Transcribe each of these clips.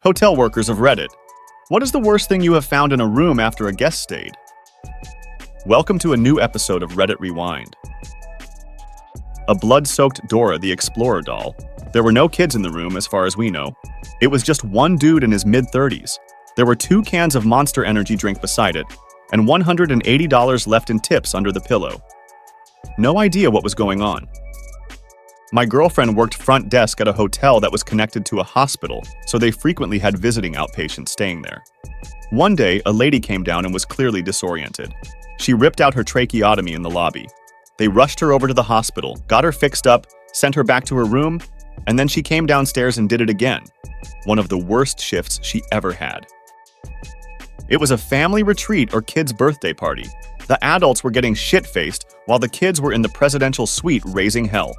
Hotel workers of Reddit, what is the worst thing you have found in a room after a guest stayed? Welcome to a new episode of Reddit Rewind. A blood-soaked Dora the Explorer doll. There were no kids in the room as far as we know. It was just one dude in his mid-30s. There were 2 cans of Monster Energy drink beside it, and $180 left in tips under the pillow. No idea what was going on. My girlfriend worked front desk at a hotel that was connected to a hospital, so they frequently had visiting outpatients staying there. One day, a lady came down and was clearly disoriented. She ripped out her tracheotomy in the lobby. They rushed her over to the hospital, got her fixed up, sent her back to her room, and then she came downstairs and did it again. One of the worst shifts she ever had. It was a family retreat or kids' birthday party. The adults were getting shit-faced while the kids were in the presidential suite raising hell.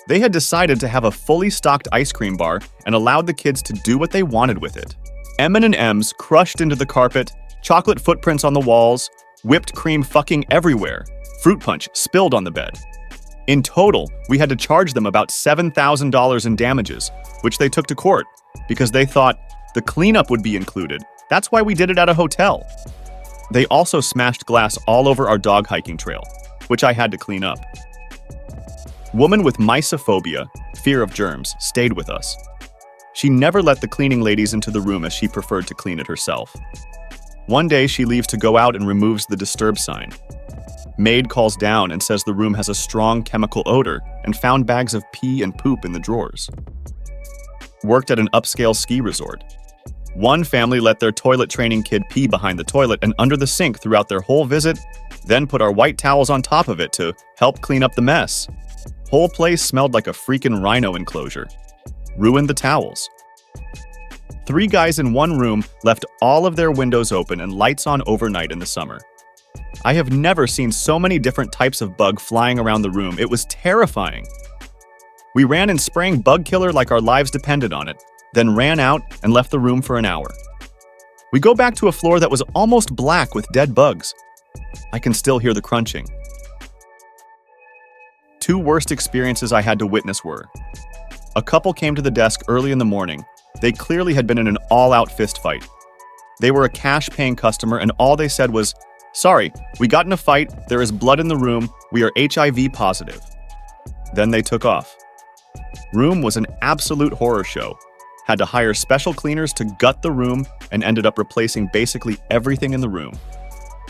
They had decided to have a fully stocked ice cream bar and allowed the kids to do what they wanted with it. M&Ms crushed into the carpet, chocolate footprints on the walls, whipped cream fucking everywhere, fruit punch spilled on the bed. In total, we had to charge them about $7,000 in damages, which they took to court because they thought the cleanup would be included. That's why we did it at a hotel. They also smashed glass all over our dog hiking trail, which I had to clean up. Woman with mysophobia, fear of germs, stayed with us. She never let the cleaning ladies into the room as she preferred to clean it herself. One day she leaves to go out and removes the disturb sign. Maid calls down and says the room has a strong chemical odor and found bags of pee and poop in the drawers. Worked at an upscale ski resort. One family let their toilet training kid pee behind the toilet and under the sink throughout their whole visit, then put our white towels on top of it to help clean up the mess. Whole place smelled like a freaking rhino enclosure. Ruined the towels. 3 guys in one room left all of their windows open and lights on overnight in the summer. I have never seen so many different types of bug flying around the room. It was terrifying. We ran in spraying bug killer like our lives depended on it, then ran out and left the room for an hour. We go back to a floor that was almost black with dead bugs. I can still hear the crunching. 2 worst experiences I had to witness were: a couple came to the desk early in the morning. They clearly had been in an all-out fist fight. They were a cash-paying customer and all they said was, "Sorry, we got in a fight, there is blood in the room, we are HIV positive." Then they took off. Room was an absolute horror show. Had to hire special cleaners to gut the room and ended up replacing basically everything in the room.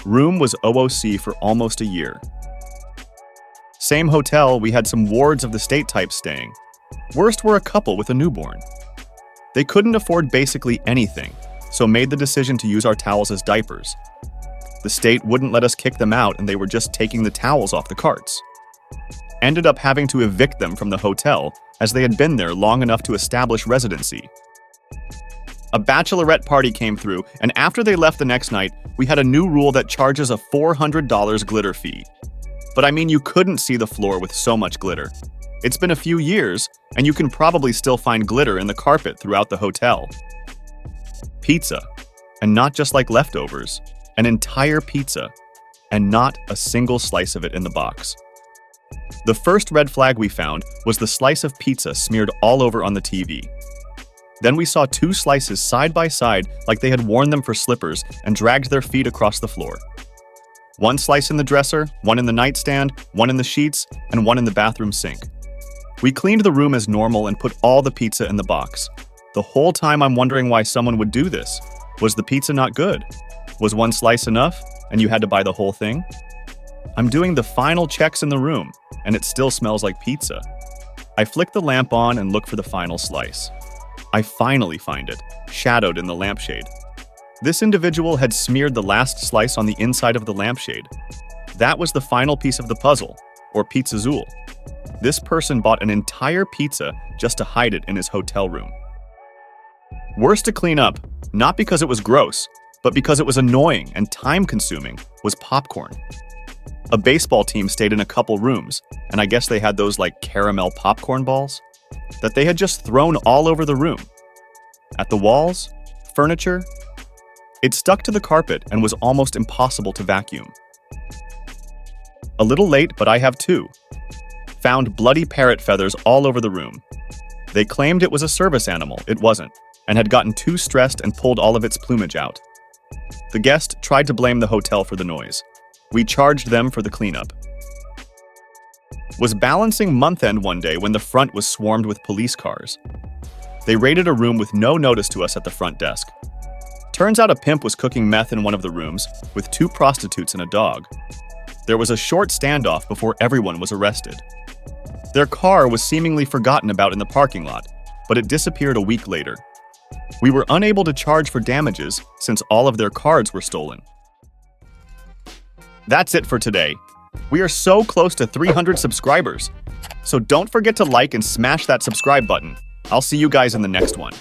Room was OOC for almost a year. Same hotel, we had some wards of the state type staying. Worst were a couple with a newborn. They couldn't afford basically anything, so made the decision to use our towels as diapers. The state wouldn't let us kick them out and they were just taking the towels off the carts. Ended up having to evict them from the hotel as they had been there long enough to establish residency. A bachelorette party came through, and after they left the next night, we had a new rule that charges a $400 glitter fee. But I mean, you couldn't see the floor with so much glitter. It's been a few years, and you can probably still find glitter in the carpet throughout the hotel. Pizza. And not just like leftovers. An entire pizza. And not a single slice of it in the box. The first red flag we found was the slice of pizza smeared all over on the TV. Then we saw 2 slices side by side like they had worn them for slippers and dragged their feet across the floor. 1 slice in the dresser, 1 in the nightstand, 1 in the sheets, and 1 in the bathroom sink. We cleaned the room as normal and put all the pizza in the box. The whole time I'm wondering why someone would do this. Was the pizza not good? Was 1 slice enough, and you had to buy the whole thing? I'm doing the final checks in the room, and it still smells like pizza. I flick the lamp on and look for the final slice. I finally find it, shadowed in the lampshade. This individual had smeared the last slice on the inside of the lampshade. That was the final piece of the puzzle, or pizzazool. This person bought an entire pizza just to hide it in his hotel room. Worst to clean up, not because it was gross, but because it was annoying and time-consuming, was popcorn. A baseball team stayed in a couple rooms, and I guess they had those like caramel popcorn balls that they had just thrown all over the room. At the walls, furniture. It stuck to the carpet and was almost impossible to vacuum. A little late, but I have 2. Found bloody parrot feathers all over the room. They claimed it was a service animal. It wasn't. and had gotten too stressed and pulled all of its plumage out. The guest tried to blame the hotel for the noise. We charged them for the cleanup. Was balancing month-end one day when the front was swarmed with police cars. They raided a room with no notice to us at the front desk. Turns out a pimp was cooking meth in one of the rooms with 2 prostitutes and a dog. There was a short standoff before everyone was arrested. Their car was seemingly forgotten about in the parking lot, but it disappeared a week later. We were unable to charge for damages since all of their cards were stolen. That's it for today. We are so close to 300 subscribers. So don't forget to like and smash that subscribe button. I'll see you guys in the next one.